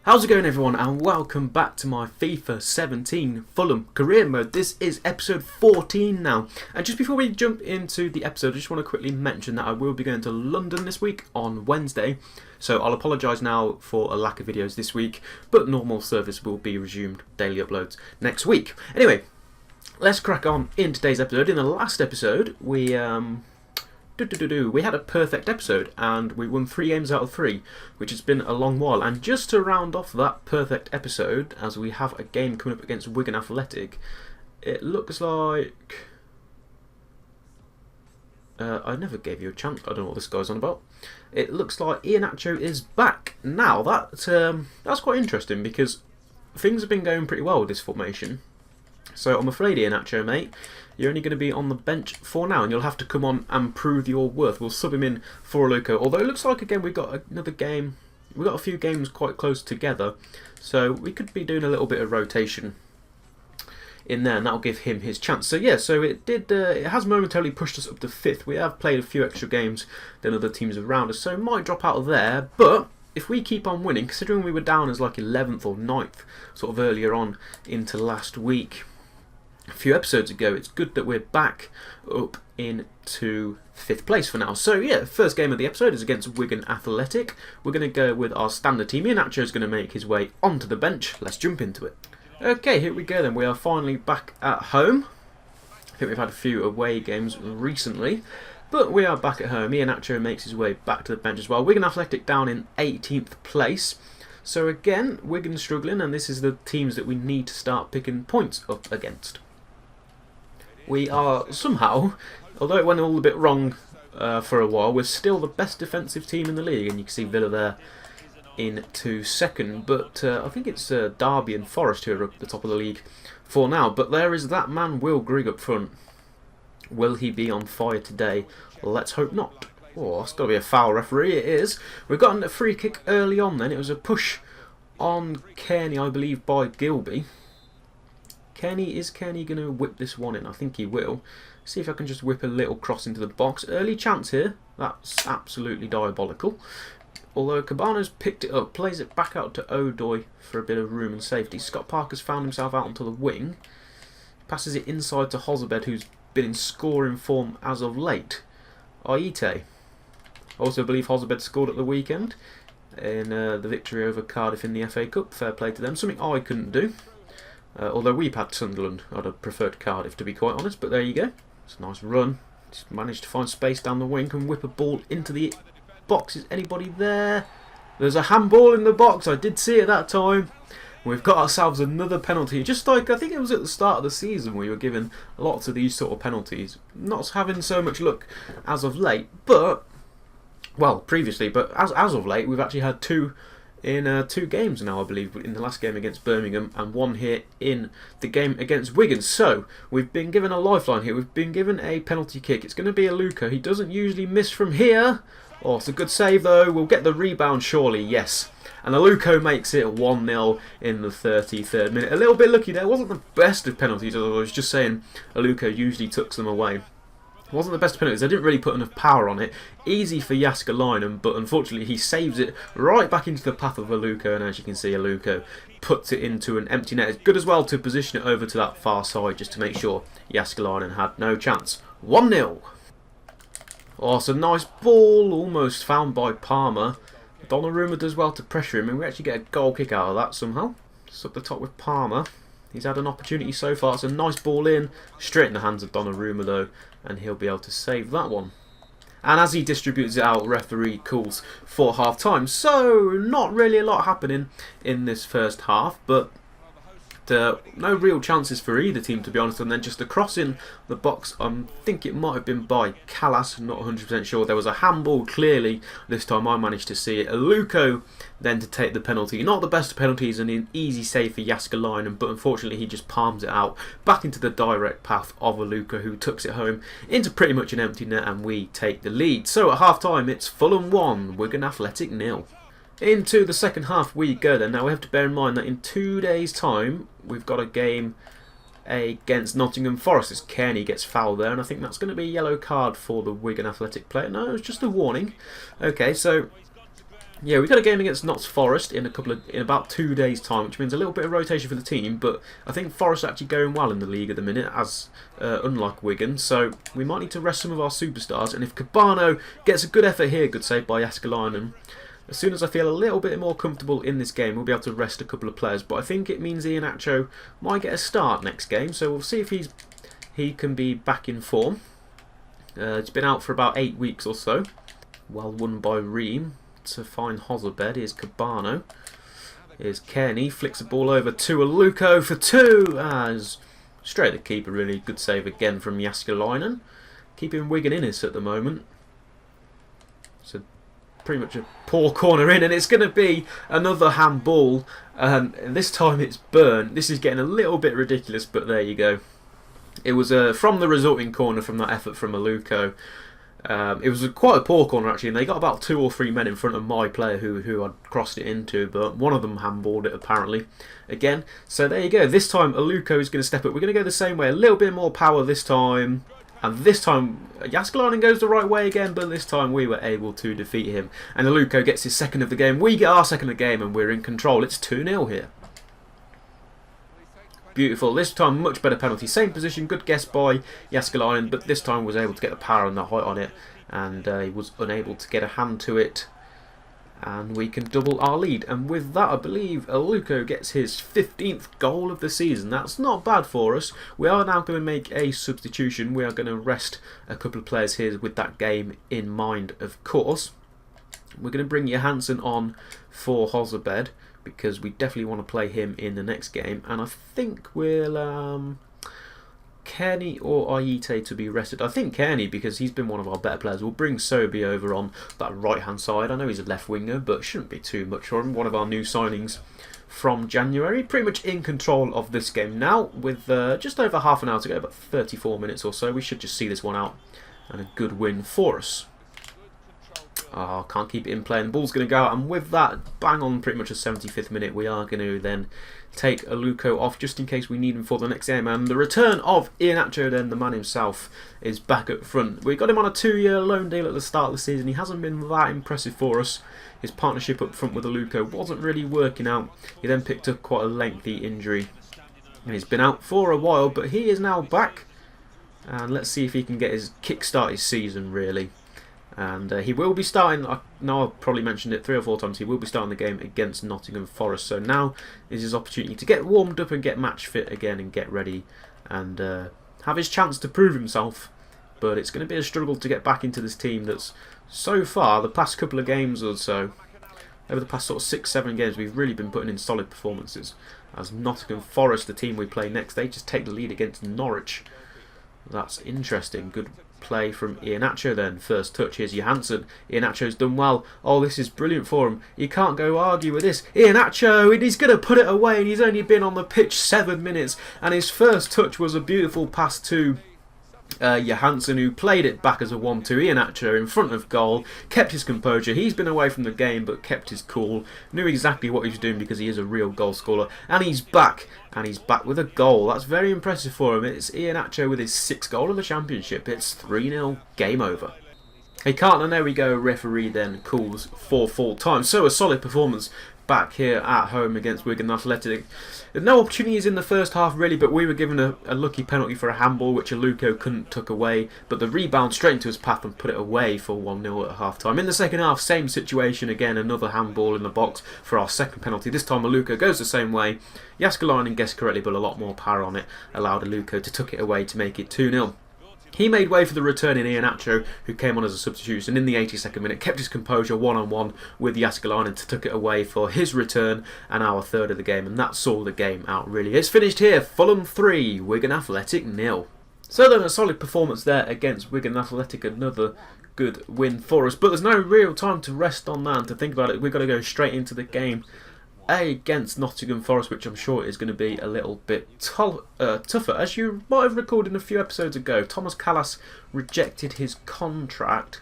How's it going, everyone, and welcome back to my FIFA 17 Fulham career mode. This is episode 14 now, and just before we jump into the episode, I just want to quickly mention that I will be going to London this week on Wednesday, so I'll apologise now for a lack of videos this week, but normal service will be resumed, daily uploads next week. Anyway, let's crack on in today's episode. In the last episode, we had a perfect episode and we won 3 games out of 3, which has been a long while. And just to round off that perfect episode, as we have a game coming up against Wigan Athletic, it looks like I never gave you a chance. I don't know what this guy's on about. It looks like Iheanacho is back now. That's quite interesting because things have been going pretty well with this formation. So I'm afraid, Iheanacho, mate, you're only going to be on the bench for now, and you'll have to come on and prove your worth. We'll sub him in for Aluko. Although it looks like, again, we've got another game. We've got a few games quite close together, so we could be doing a little bit of rotation in there, and that'll give him his chance. So yeah, so it has momentarily pushed us up to 5th. We have played a few extra games than other teams around us, so it might drop out of there, but if we keep on winning, considering we were down as like 11th or 9th sort of earlier on into last week, a few episodes ago, it's good that we're back up into 5th place for now. So yeah, first game of the episode is against Wigan Athletic. We're going to go with our standard team. Iheanacho is going to make his way onto the bench. Let's jump into it. Okay, here we go then. We are finally back at home. I think we've had a few away games recently, but we are back at home. Iheanacho makes his way back to the bench as well. Wigan Athletic down in 18th place. So again, Wigan struggling, and this is the teams that we need to start picking points up against. We are somehow, although it went all a bit wrong for a while, we're still the best defensive team in the league, and you can see Villa there into 2nd, but I think it's Derby and Forest who are at the top of the league for now. But there is that man, Will Grigg, up front. Will he be on fire today? Let's hope not. Oh, that's got to be a foul, referee. It is. We've gotten a free kick early on then. It was a push on Kearney, I believe, by Gilby. Is Kearney going to whip this one in? I think he will. See if I can just whip a little cross into the box. Early chance here. That's absolutely diabolical. Although Cabana's picked it up, plays it back out to Odoi for a bit of room and safety. Scott Parker's found himself out onto the wing. Passes it inside to Hozabed, who's been in scoring form as of late. Aite. Also believe Hozabed scored at the weekend in the victory over Cardiff in the FA Cup. Fair play to them. Something I couldn't do. Although we've had Sunderland, I'd have preferred Cardiff to be quite honest, but there you go. It's a nice run. Just managed to find space down the wing and whip a ball into the box. Is anybody there? There's a handball in the box. I did see it that time. We've got ourselves another penalty. Just like, I think it was at the start of the season we were given lots of these sort of penalties. Not having so much luck as of late, but, well, previously, but as of late, we've actually had 2 in 2 games now, I believe, in the last game against Birmingham and 1 here in the game against Wigan. So we've been given a lifeline here. We've been given a penalty kick. It's going to be Aluko. He doesn't usually miss from here. Oh, it's a good save though. We'll get the rebound surely, yes. And Aluko makes it 1-0 in the 33rd minute. A little bit lucky there. Wasn't the best of penalties. I was just saying Aluko usually tucks them away. It wasn't the best penalties. I didn't really put enough power on it. Easy for Jääskeläinen, but unfortunately he saves it right back into the path of Aluko, and as you can see, Aluko puts it into an empty net. It's good as well to position it over to that far side just to make sure Jääskeläinen had no chance. 1-0. Oh, it's a nice ball, almost found by Palmer. Donnarumma does well to pressure him, and we actually get a goal kick out of that somehow. Just up the top with Palmer. He's had an opportunity so far. It's a nice ball in, straight in the hands of Donnarumma though, and he'll be able to save that one. And as he distributes it out, referee calls for half time. So not really a lot happening in this first half, but no real chances for either team, to be honest. And then just a cross in the box. I think it might have been by Callas, not 100% sure. There was a handball clearly. This time I managed to see it. Aluko then to take the penalty. Not the best of penalties, and an easy save for Jääskeläinen, but unfortunately he just palms it out back into the direct path of Aluko, who tucks it home into pretty much an empty net, and we take the lead. So at half time it's Fulham 1, Wigan Athletic 0. Into the second half we go then. Now we have to bear in mind that in 2 days' time we've got a game against Nottingham Forest as Kearney gets fouled there, and I think that's going to be a yellow card for the Wigan Athletic player. No, it's just a warning. Okay, so Yeah, we've got a game against Notts Forest in about 2 days' time, which means a little bit of rotation for the team. But I think Forest are actually going well in the league at the minute, as unlike Wigan. So we might need to rest some of our superstars. And if Cabano gets a good effort here, good save by Jaskalainen, as soon as I feel a little bit more comfortable in this game, we'll be able to rest a couple of players. But I think it means Iheanacho might get a start next game, so we'll see if he can be back in form. It's been out for about 8 weeks or so. Well won by Ream to find Hozabed. Here's Cabano. Here's Kearney. Flicks the ball over to Aluko for 2. As straight at the keeper, really. Good save again from Jaskalainen. Keeping Wigan in this at the moment. So pretty much a poor corner in, and it's going to be another handball. This time it's Burn. This is getting a little bit ridiculous, but there you go. It was from the resulting corner from that effort from Aluko. It was quite a poor corner actually, and they got about 2 or 3 men in front of my player who I'd crossed it into, but one of them handballed it apparently again. So there you go. This time Aluko is going to step up. We're going to go the same way, a little bit more power this time. And this time, Jaskalainen goes the right way again, but this time we were able to defeat him. And Aluko gets his second of the game. We get our second of the game, and we're in control. It's 2-0 here. Beautiful. This time, much better penalty. Same position, good guess by Jaskalainen, but this time was able to get the power and the height on it, and he was unable to get a hand to it. And we can double our lead. And with that, I believe Aluko gets his 15th goal of the season. That's not bad for us. We are now going to make a substitution. We are going to rest a couple of players here with that game in mind, of course. We're going to bring Johansson on for Hozabed, because we definitely want to play him in the next game. And I think we'll Kearney or Ayite to be rested. I think Kearney, because he's been one of our better players. We'll bring Sobey over on that right hand side. I know he's a left winger, but shouldn't be too much for him. One of our new signings from January. Pretty much in control of this game now, with just over half an hour to go, about 34 minutes or so. We should just see this one out, and a good win for us. Oh, can't keep it in play, and the ball's going to go out, and with that, bang on pretty much the 75th minute, we are going to then take Aluko off just in case we need him for the next game. And the return of Iheanacho, then the man himself, is back up front. We got him on a 2-year loan deal at the start of the season. He hasn't been that impressive for us. His partnership up front with Aluko wasn't really working out. He then picked up quite a lengthy injury, and he's been out for a while, but he is now back, and let's see if he can get kickstart his season really. And he will be starting, I know I've probably mentioned it 3 or 4 times, he will be starting the game against Nottingham Forest. So now is his opportunity to get warmed up and get match fit again and get ready and have his chance to prove himself. But it's going to be a struggle to get back into this team that's so far, the past couple of games or so, over the past sort of 6-7 games, we've really been putting in solid performances. As Nottingham Forest, the team we play next, they just take the lead against Norwich. That's interesting. Good play from Iheanacho then. First touch, here's Johansson. Iheanacho's done well. Oh, this is brilliant for him. You can't go argue with this. Iheanacho, and he's going to put it away, and he's only been on the pitch 7 minutes, and his first touch was a beautiful pass to Johansson, who played it back as a 1-2. Iheanacho in front of goal, kept his composure. He's been away from the game but kept his cool, knew exactly what he was doing because he is a real goal scorer, and he's back with a goal. That's very impressive for him. It's Iheanacho with his 6th goal of the championship. It's 3-0, game over. He can't, and there we go. Referee then calls for full time. So a solid performance back here at home against Wigan Athletic. No opportunities in the first half really, but we were given a lucky penalty for a handball which Aluko couldn't tuck away, but the rebound straight into his path and put it away for 1-0 at half time. In the second half, same situation again, another handball in the box for our second penalty. This time Aluko goes the same way. Jaskalainen guessed correctly, but a lot more power on it allowed Aluko to tuck it away to make it 2-0. He made way for the return in Iheanacho, who came on as a substitution in the 82nd minute, kept his composure one-on-one with Jaskalainen to tuck it away for his return and our third of the game, and that saw the game out really. It's finished here, Fulham 3, Wigan Athletic 0. So then a solid performance there against Wigan Athletic, another good win for us, but there's no real time to rest on that and to think about it. We've got to go straight into the game against Nottingham Forest, which I'm sure is going to be a little bit tougher. As you might have recalled in a few episodes ago, Thomas Callas rejected his contract.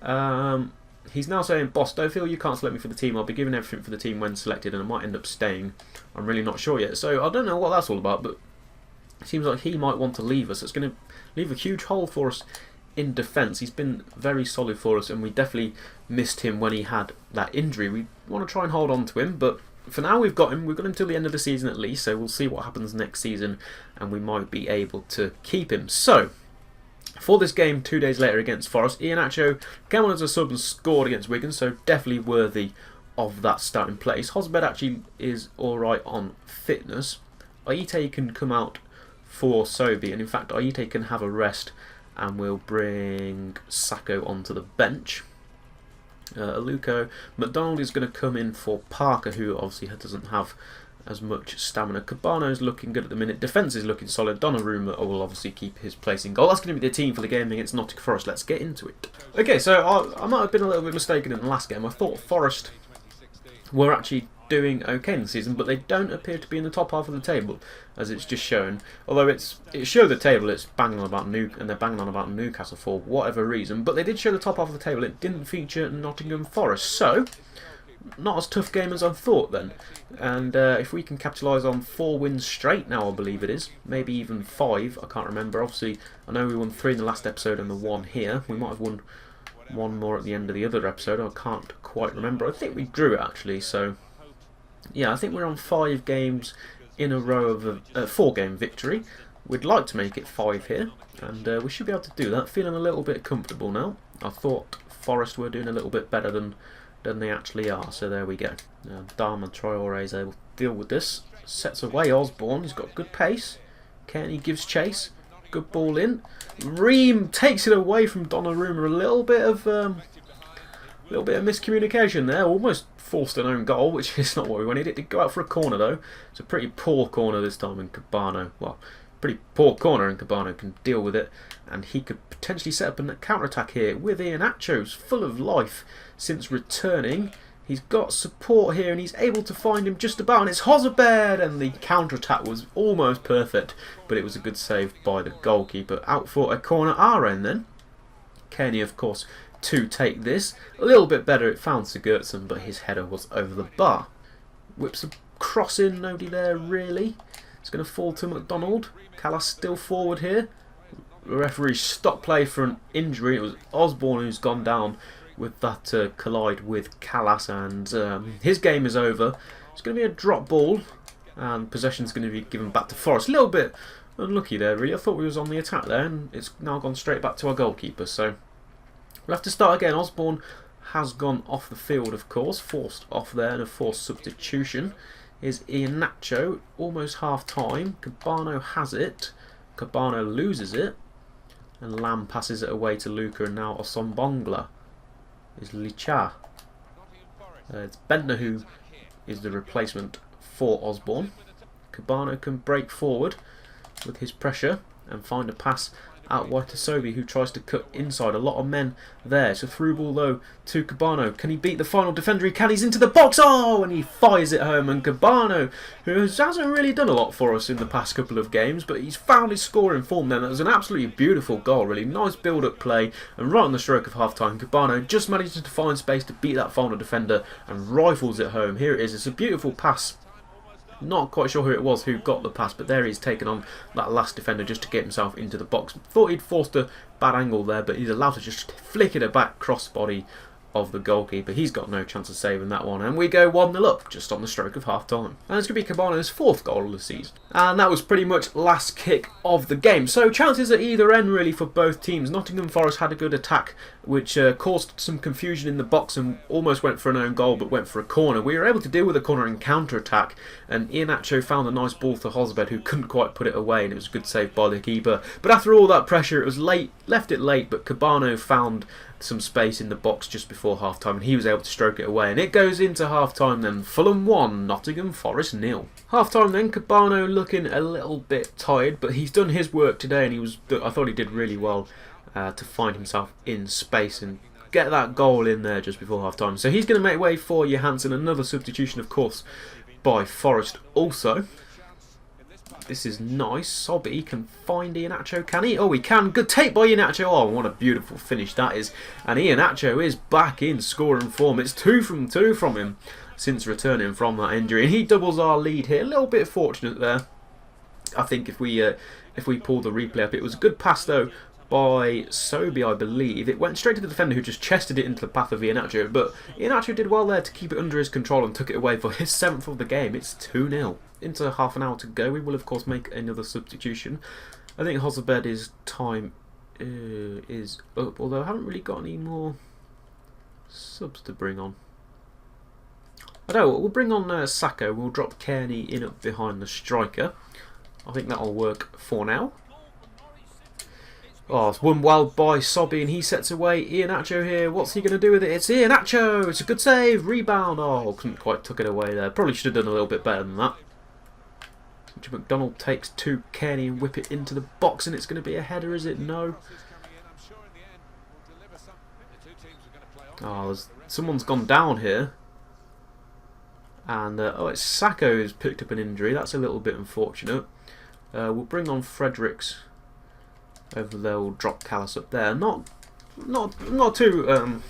He's now saying, "Boss, don't feel you can't select me for the team. I'll be giving everything for the team when selected, and I might end up staying. I'm really not sure yet." So I don't know what that's all about, but it seems like he might want to leave us. It's going to leave a huge hole for us in defence. He's been very solid for us, and we definitely missed him when he had that injury. We want to try and hold on to him, but for now we've got him. We've got him till the end of the season at least, so we'll see what happens next season, and we might be able to keep him. So, for this game 2 days later against Forest, Iheanacho came on as a sub and scored against Wigan, so definitely worthy of that starting place. Hosbed actually is alright on fitness. Aite can come out for Sobi, and in fact Aite can have a rest, and we'll bring Sacco onto the bench. Aluko. McDonald is going to come in for Parker, who obviously doesn't have as much stamina. Cabano's looking good at the minute. Defence is looking solid. Donnarumma will obviously keep his place in goal. That's going to be the team for the game against Nottingham Forest. Let's get into it. Okay, so I might have been a little bit mistaken in the last game. I thought Forest were actually doing okay in the season, but they don't appear to be in the top half of the table, as it's just shown. Although it showed the table, it's banging on about they're banging on about Newcastle for whatever reason. But they did show the top half of the table. It didn't feature Nottingham Forest, so not as tough game as I thought then. And if we can capitalise on 4 wins straight now, I believe it is, maybe even 5. I can't remember. Obviously, I know we won 3 in the last episode and the 1 here. We might have won 1 more at the end of the other episode. I can't quite remember. I think we drew it actually. So yeah, I think we're on 5 games in a row of a 4-game victory. We'd like to make it 5 here, and we should be able to do that. Feeling a little bit comfortable now. I thought Forest were doing a little bit better than they actually are, so there we go. Dharma Traore is able to deal with this. Sets away Osborne. He's got good pace. Kearney gives chase. Good ball in. Ream takes it away from Donnarumma. A little bit of miscommunication there. Almost forced an own goal, which is not what we wanted. It did go out for a corner though. It's a pretty poor corner this time, and Cabano, well, pretty poor corner, and Cabano can deal with it, and he could potentially set up a counter-attack here with Iheanacho's full of life since returning. He's got support here, and he's able to find him just about, and it's Hosbed, and the counter-attack was almost perfect, but it was a good save by the goalkeeper. Out for a corner, our end then. Kenny, of course, to take this. A little bit better, it found Sigurdsson, but his header was over the bar. Whips a cross in, nobody there really. It's going to fall to McDonald. Callas still forward here. The referee stopped play for an injury. It was Osborne who's gone down with that collide with Callas, and his game is over. It's going to be a drop ball, and possession's going to be given back to Forest. A little bit unlucky there really. I thought we was on the attack there, and it's now gone straight back to our goalkeeper, so we'll have to start again. Osborne has gone off the field, of course, forced off there, and a forced substitution is Iheanacho, almost half time. Cabano has it. Cabano loses it, and Lamb passes it away to Luca, and now Osombongla is Licha. It's Bentner who is the replacement for Osborne. Cabano can break forward with his pressure and find a pass out wide to Sobi, who tries to cut inside. A lot of men there. It's a through ball though to Cabano. Can he beat the final defender? He can. He's into the box. Oh, and he fires it home. And Cabano, who hasn't really done a lot for us in the past couple of games, but he's found his scoring form then. That was an absolutely beautiful goal, really. Nice build-up play. And right on the stroke of half-time, Cabano just manages to find space to beat that final defender and rifles it home. Here it is. It's a beautiful pass. Not quite sure who it was who got the pass, but there he's taken on that last defender just to get himself into the box. Thought he'd forced a bad angle there, but he's allowed to just flick it back crossbody of the goalkeeper. He's got no chance of saving that one, and we go 1-0 up just on the stroke of half time. And it's going to be Cabano's 4th goal of the season, and that was pretty much last kick of the game. So chances at either end really for both teams. Nottingham Forest had a good attack which caused some confusion in the box and almost went for an own goal, but went for a corner. We were able to deal with a corner and counter attack, and Iheanacho found a nice ball to Hosbed, who couldn't quite put it away, and it was a good save by the keeper. But after all that pressure, it was late, left it late, but Cabano found some space in the box just before half-time, and he was able to stroke it away, and it goes into half-time then. Fulham 1, Nottingham Forest 0. Half-time then, Cabano looking a little bit tired, but he's done his work today, and I thought he did really well to find himself in space and get that goal in there just before half-time. So he's going to make way for Johansson. Another substitution, of course, by Forest also. This is nice. Sobby can find Iheanacho, can he? Oh, he can. Good take by Iheanacho. Oh, what a beautiful finish that is. And Iheanacho is back in scoring form. It's 2 from 2 from him since returning from that injury. And he doubles our lead here. A little bit fortunate there. I think if we pull the replay up, it was a good pass though by Sobi, I believe. It went straight to the defender who just chested it into the path of Iheanacho, but Iheanacho did well there to keep it under his control and took it away for his 7th of the game. It's 2-0. Into half an hour to go. We will of course make another substitution. I think Hozabed's time is up, although I haven't really got any more subs to bring on. I know, we'll bring on Sacco. We'll drop Kearney in up behind the striker. I think that'll work for now. Oh, it's won well by Sobi and he sets away. Iheanacho here. What's he going to do with it? It's Iheanacho. It's a good save. Rebound. Oh, couldn't quite tuck it away there. Probably should have done a little bit better than that. McDonald takes to Kearney and whip it into the box, and it's going to be a header, is it? No. Oh, someone's gone down here. And, oh, it's Sacco who's picked up an injury. That's a little bit unfortunate. We'll bring on Fredericks over there. We'll drop Callis up there. Not too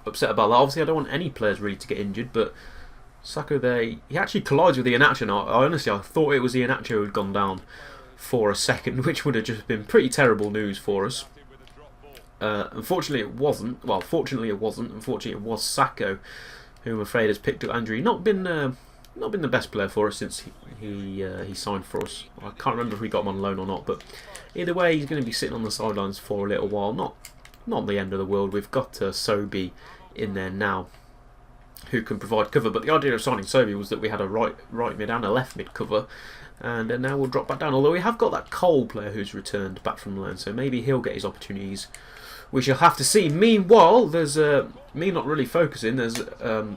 upset about that. Obviously, I don't want any players really to get injured, but Sacco there, he actually collides with Iheanacho. Honestly, I thought it was Iheanacho who had gone down for a second, which would have just been pretty terrible news for us. Unfortunately, it wasn't. Well, fortunately, it wasn't. Unfortunately, it was Sacco, who I'm afraid has picked up injury. Not been the best player for us since he signed for us. I can't remember if we got him on loan or not, but either way, he's going to be sitting on the sidelines for a little while. Not the end of the world. We've got Sobi in there now, who can provide cover. But the idea of signing Sobi was that we had a right mid and a left mid cover, and now we'll drop back down. Although we have got that Cole player who's returned back from loan, so maybe he'll get his opportunities. We shall have to see. Meanwhile, there's me not really focusing. There's Adama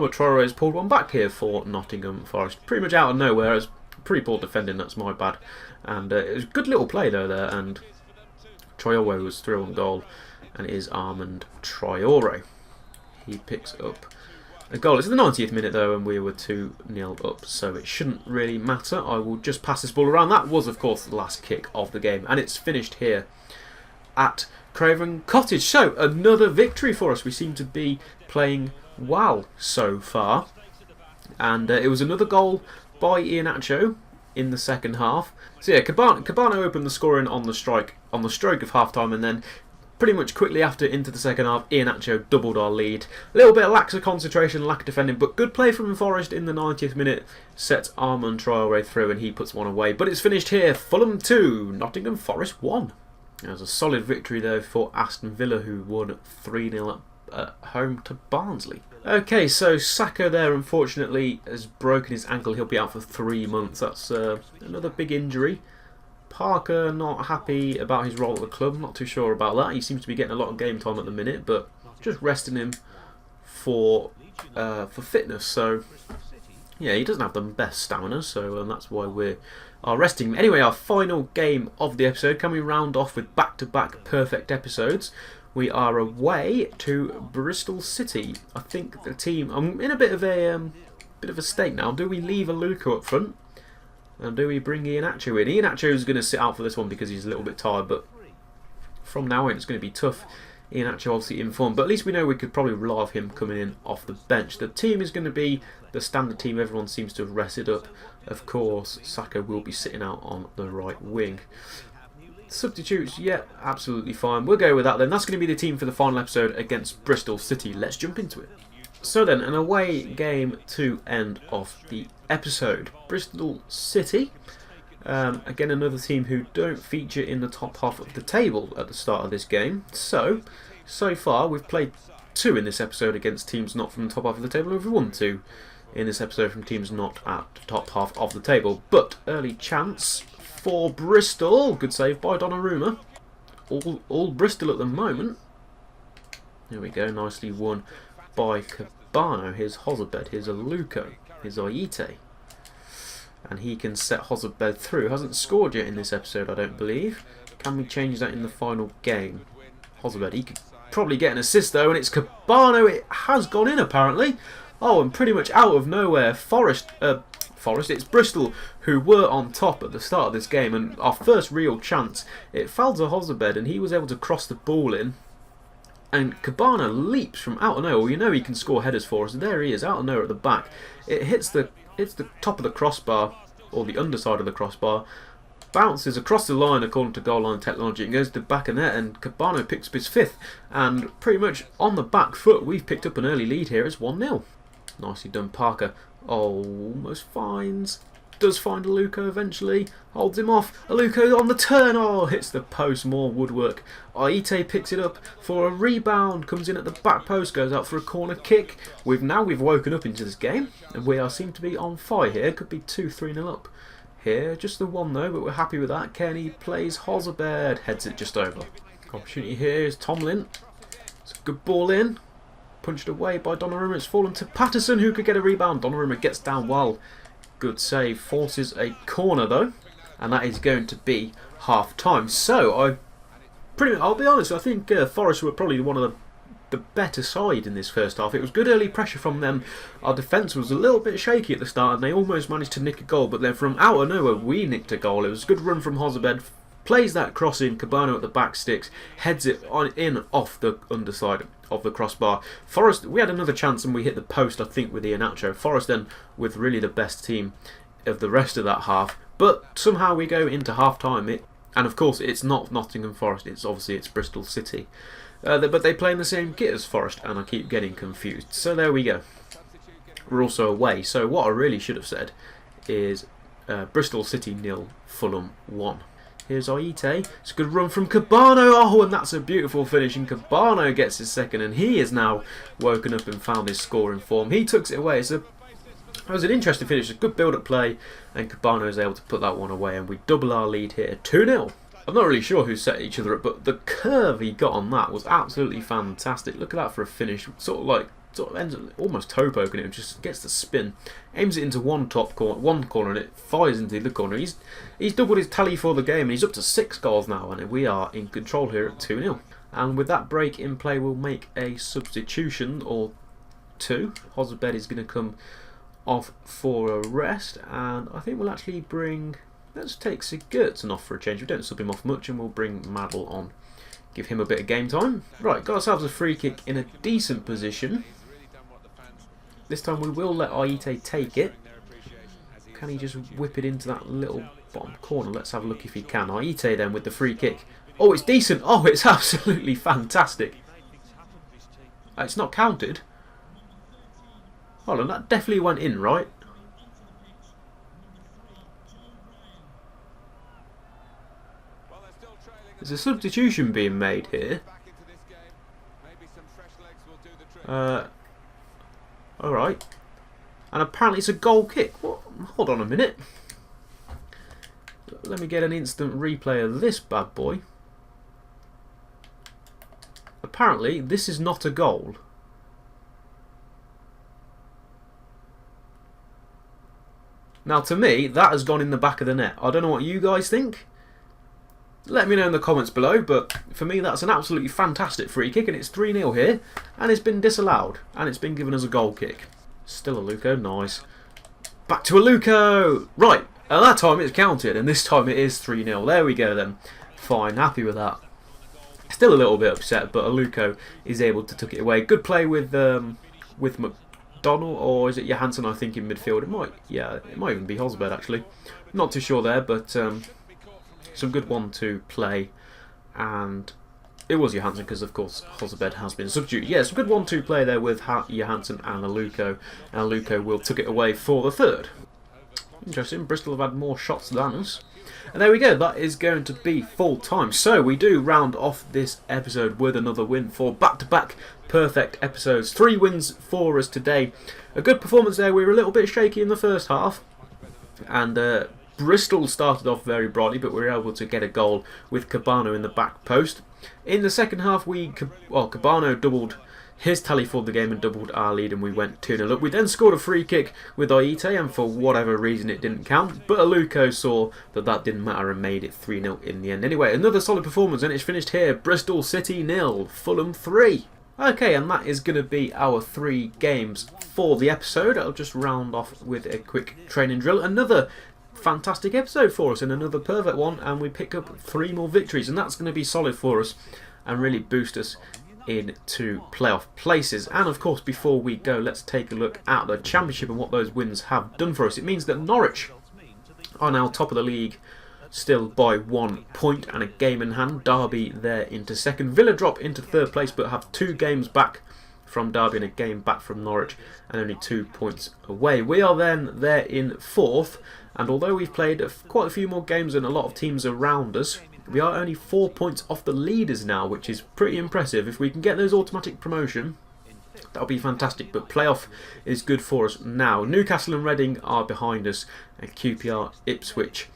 Traore has pulled one back here for Nottingham Forest, pretty much out of nowhere. It's pretty poor defending. That's my bad. And it was a good little play though there. And Traore was through on goal, and it is Armand Traore. He picks up a goal. It's the 90th minute though, and we were 2-0 up, so it shouldn't really matter. I will just pass this ball around. That was, of course, the last kick of the game, and it's finished here at Craven Cottage. So another victory for us. We seem to be playing well so far, and it was another goal by Iheanacho in the second half. So yeah, Cabano opened the scoring on the stroke of half time, and then pretty much quickly after into the second half, Iheanacho doubled our lead. A little bit of lack of concentration, lack of defending, but good play from Forest in the 90th minute sets Armand Traore through, and he puts one away. But it's finished here. Fulham 2, Nottingham Forest 1. It was a solid victory though for Aston Villa, who won 3-0 at home to Barnsley. Okay, so Sacco there unfortunately has broken his ankle. He'll be out for 3 months. That's another big injury. Parker not happy about his role at the club. Not too sure about that. He seems to be getting a lot of game time at the minute, but just resting him for fitness. So yeah, he doesn't have the best stamina, so that's why we are resting him. Anyway, our final game of the episode. Can we round off with back-to-back perfect episodes? We are away to Bristol City. I think the team. I'm in a bit of a state now. Do we leave Aluko up front? And do we bring Iheanacho in? Iheanacho is going to sit out for this one because he's a little bit tired, but from now on it's going to be tough. Iheanacho obviously in form, but at least we know we could probably rely on him coming in off the bench. The team is going to be the standard team. Everyone seems to have rested up. Of course, Sacco will be sitting out on the right wing. Substitutes, yeah, absolutely fine. We'll go with that then. That's going to be the team for the final episode against Bristol City. Let's jump into it. So then, an away game to end off the episode. Bristol City, again another team who don't feature in the top half of the table at the start of this game. So far we've played 2 in this episode against teams not from the top half of the table, and we've won 2 in this episode from teams not at the top half of the table. But early chance for Bristol. Good save by Donnarumma. All Bristol at the moment. There we go, nicely won by Cabano. Here's Hozabed, here's Aluko, here's Ayite. And he can set Hozabed through. Hasn't scored yet in this episode, I don't believe. Can we change that in the final game? Hozabed, he could probably get an assist though, and it's Cabano. It has gone in apparently. Oh, and pretty much out of nowhere, it's Bristol who were on top at the start of this game, and our first real chance, it fell to Hozabed and he was able to cross the ball in. And Cabana leaps from out of nowhere. Well, you know he can score headers for us. There he is, out of nowhere at the back. It hits the top of the crossbar, or the underside of the crossbar, bounces across the line according to goal line technology and goes to the back of net, and Cabano picks up his 5th, and pretty much on the back foot we've picked up an early lead here. It's 1-0. Nicely done, Parker. Almost does find Aluko eventually, holds him off. Aluko on the turn, hits the post, more woodwork. Aite picks it up for a rebound, comes in at the back post, goes out for a corner kick. We've woken up into this game, and we seem to be on fire here. Could be 2-3-0 up here, just the one though, but we're happy with that. Kenny plays Hozabed, heads it just over. Opportunity here is Tomlin. It's a good ball in, punched away by Donnarumma. It's fallen to Patterson, who could get a rebound. Donnarumma gets down well. Good save, forces a corner though, and that is going to be half time. So I'll be honest, I think Forest were probably one of the better side in this first half. It was good early pressure from them. Our defence was a little bit shaky at the start, and they almost managed to nick a goal, but then from out of nowhere we nicked a goal. It was a good run from Hozabed, plays that cross in, Cabano at the back sticks, heads it in off the underside of the crossbar. Forest, we had another chance and we hit the post, I think, with Iheanacho. Forest then with really the best team of the rest of that half, but somehow we go into half time, and of course it's not Nottingham Forest, it's Bristol City, but they play in the same kit as Forest, and I keep getting confused. So there we go, we're also away. So what I really should have said is Bristol City 0, Fulham 1. Here's Aite. It's a good run from Cabano. And that's a beautiful finish. And Cabano gets his 2nd, and he is now woken up and found his scoring form. He tucks it away. It was an interesting finish. A good build-up play, and Cabano is able to put that one away, and we double our lead here, 2-0. I'm not really sure who set each other up, but the curve he got on that was absolutely fantastic. Look at that for a finish. Sort of ends up almost toe poking it, and just gets the spin, aims it into one corner, and it fires into the other corner. He's doubled his tally for the game, and he's up to 6 goals now, and we are in control here at 2-0. And with that break in play, we'll make a substitution or 2. Hozabed is going to come off for a rest, and I think we'll actually bring. Let's take Sigurdsson off for a change. We don't sub him off much, and we'll bring Maddle on. Give him a bit of game time. Right, got ourselves a free kick in a decent position. This time we will let Aite take it. Can he just whip it into that little bottom corner? Let's have a look if he can. Aite then with the free kick. Oh, it's decent. Oh, it's absolutely fantastic. It's not counted. Hold on, that definitely went in, right? There's a substitution being made here. Alright. And apparently it's a goal kick. What? Hold on a minute. Let me get an instant replay of this bad boy. Apparently this is not a goal. Now to me, that has gone in the back of the net. I don't know what you guys think. Let me know in the comments below, but for me that's an absolutely fantastic free kick, and it's 3-0 here, and it's been disallowed, and it's been given as a goal kick. Still Aluko, nice. Back to Aluko! Right, at that time it's counted, and this time it is 3-0. There we go then. Fine, happy with that. Still a little bit upset, but Aluko is able to tuck it away. Good play with McDonald, or is it Johansson, I think, in midfield? It might even be Hozabed actually. Not too sure there, but some good 1-2 play, and it was Johansson because of course Hozabed has been substituted. Yeah, some good 1-2 play there with Johansson and Aluko, and Aluko will tuck it away for the 3rd. Interesting, Bristol have had more shots than us. And there we go, that is going to be full time. So we do round off this episode with another win for back-to-back perfect episodes. 3 wins for us today. A good performance there. We were a little bit shaky in the first half, and Bristol started off very brightly, but we were able to get a goal with Cabano in the back post. In the second half, Cabano doubled his tally for the game and doubled our lead, and we went 2-0 up. We then scored a free kick with Aite, and for whatever reason it didn't count, but Aluko saw that didn't matter and made it 3-0 in the end. Anyway, another solid performance, and it's finished here. Bristol City 0, Fulham 3. Okay, and that is going to be our 3 games for the episode. I'll just round off with a quick training drill. Another fantastic episode for us, and another perfect one, and we pick up 3 more victories, and that's going to be solid for us and really boost us into playoff places. And of course, before we go, let's take a look at the Championship and what those wins have done for us. It means that Norwich are now top of the league still by 1 point and a game in hand. Derby there into second. Villa drop into third place but have 2 games back from Derby and a game back from Norwich and only 2 points away. We are then there in fourth, and although we've played quite a few more games than a lot of teams around us, we are only 4 points off the leaders now, which is pretty impressive. If we can get those automatic promotion, that'll be fantastic, but playoff is good for us now. Newcastle and Reading are behind us, and QPR, Ipswich,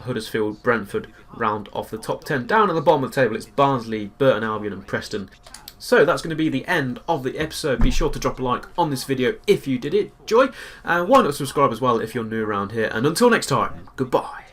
Huddersfield, Brentford round off the top 10. Down at the bottom of the table, it's Barnsley, Burton Albion and Preston. So that's going to be the end of the episode. Be sure to drop a like on this video if you did enjoy, and why not subscribe as well if you're new around here. And until next time, goodbye.